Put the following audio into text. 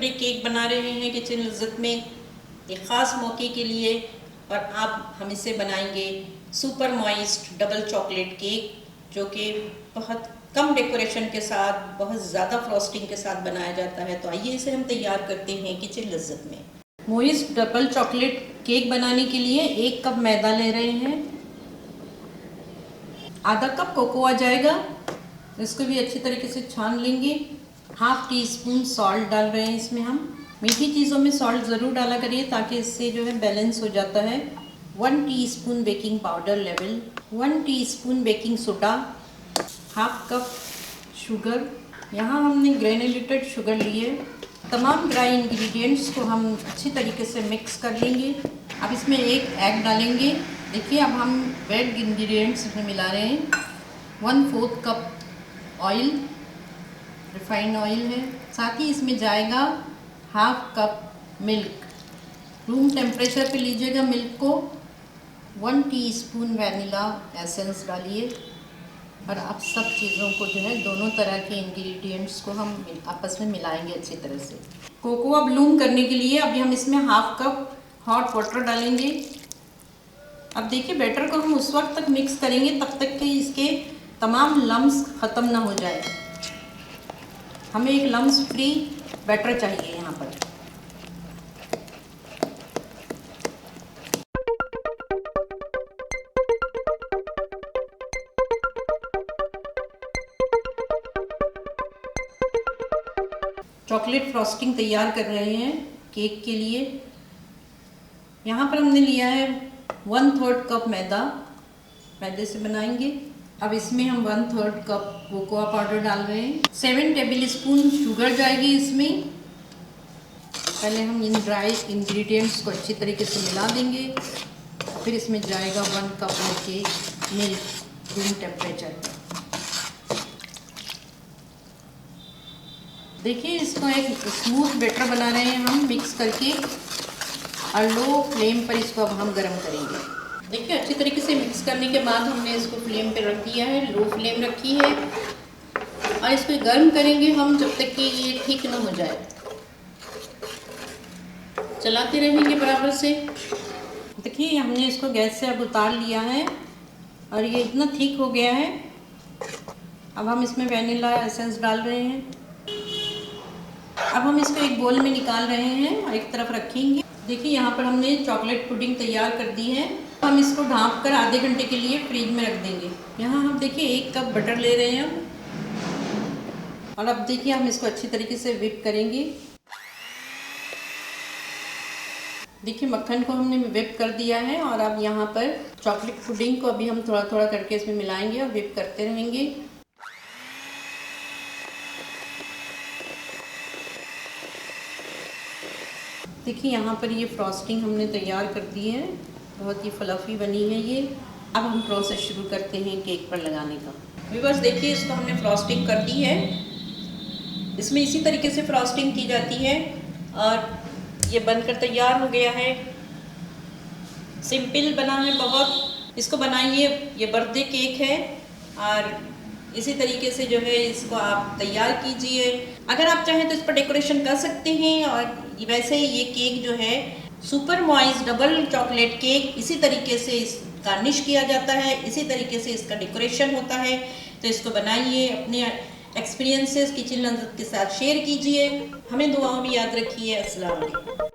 Birthday cake बना रहे हैं किचन लज़्ज़त में एक ख़ास मौके के लिए, और आप हम इसे बनाएंगे super moist double chocolate cake, जो कि बहुत कम डेकोरेशन के साथ, बहुत ज़्यादा फ्रॉस्टिंग के साथ बनाया जाता है। तो आइए इसे हम तैयार करते हैं किचन लज़्ज़त में। मॉइस्ट डबल चॉकलेट केक बनाने के लिए 1 कप मैदा ले रहे हैं, आधा कप कोकोआ जाएगा, इसको भी अच्छी तरीके से छान लेंगे। हाफ टी स्पून सॉल्ट डाल रहे हैं इसमें हम। मीठी चीज़ों में सॉल्ट ज़रूर डाला करिए ताकि इससे जो है बैलेंस हो जाता है। 1 teaspoon baking powder level, 1 teaspoon baking soda, half cup sugar. यहाँ हमने ग्रेनुलेटेड शुगर लिए। तमाम ड्राई इंग्रेडिएंट्स को हम अच्छी तरीके से मिक्स कर लेंगे। अब इसमें 1 एग डालेंगे। देखिए अब हम वेट इंग्रेडिएंट्स इसमें मिला रहे हैं। 1/4 कप ऑयल, रिफाइंड ऑयल है। साथ ही इसमें जाएगा half cup milk. Room temperature पे लीजिएगा मिल्क को। 1 टीस्पून वैनिला एसेंस डालिए और अब सब चीज़ों को जो है दोनों तरह के इंग्रेडिएंट्स को हम आपस में मिलाएंगे अच्छी तरह से। कोकोआ ब्लूम करने के लिए अभी हम इसमें हाफ कप हॉट वाटर डालेंगे। अब देखिए बैटर को हम उस वक्त तक मिक्स करेंगे तब तक कि इसके तमाम लम्स ख़त्म ना हो जाए। हमें एक लम्स फ्री बैटर चाहिए यहाँ पर। चॉकलेट फ्रॉस्टिंग तैयार कर रहे हैं केक के लिए। यहाँ पर हमने लिया है 1/3 कप मैदा, मैदे से बनाएंगे। अब इसमें हम 1/3 कप कोकोआ पाउडर डाल रहे हैं। 7 टेबल स्पून शुगर जाएगी इसमें। पहले हम इन ड्राई इंग्रेडिएंट्स को अच्छी तरीके से मिला देंगे। फिर इसमें जाएगा 1 कप के मिल्क रूम टेम्परेचर पर। देखिए इसको एक स्मूथ बैटर बना रहे हैं हम मिक्स करके, और लो फ्लेम पर इसको अब हम गर्म करेंगे। देखिए अच्छी तरीके से मिक्स करने के बाद हमने इसको फ्लेम पे रख दिया है, लो फ्लेम रखी है, और इसको गर्म करेंगे हम जब तक कि ये ठीक ना हो जाए। चलाते रहेंगे बराबर से। देखिए हमने इसको गैस से अब उतार लिया है और ये इतना ठीक हो गया है। अब हम इसमें वैनिला एसेंस डाल रहे हैं। अब हम इसको एक बोल में निकाल रहे हैं और एक तरफ रखेंगे। देखिए यहाँ पर हमने चॉकलेट पुडिंग तैयार कर दी है। हम इसको ढाँप कर आधे घंटे के लिए फ्रिज में रख देंगे। यहाँ हम देखिए 1 कप बटर ले रहे हैं हम, और अब देखिए हम इसको अच्छी तरीके से व्हिप करेंगे। देखिए मक्खन को हमने व्हिप कर दिया है, और अब यहाँ पर चॉकलेट पुडिंग को अभी हम थोड़ा थोड़ा करके इसमें मिलाएंगे और व्हिप करते रहेंगे। देखिए यहाँ पर ये फ्रॉस्टिंग हमने तैयार कर दी है, बहुत ही फ्लफी बनी है ये। अब हम प्रोसेस शुरू करते हैं केक पर लगाने का। व्यूअर्स देखिए इसको हमने फ्रॉस्टिंग कर दी है। इसमें इसी तरीके से फ्रॉस्टिंग की जाती है, और ये बनकर तैयार हो गया है। सिंपल बना है बहुत, इसको बनाइए। ये बर्थडे केक है, और इसी तरीके से जो है इसको आप तैयार कीजिए। अगर आप चाहें तो इस पर डेकोरेशन कर सकते हैं। और वैसे ये केक जो है super moist double chocolate cake, इसी तरीके से इस गार्निश किया जाता है, इसी तरीके से इसका डेकोरेशन होता है। तो इसको बनाइए, अपने एक्सपीरियंसेस किचन लज़्ज़त के साथ शेयर कीजिए। हमें दुआओं में याद रखिए। अस्सलाम वालेकुम।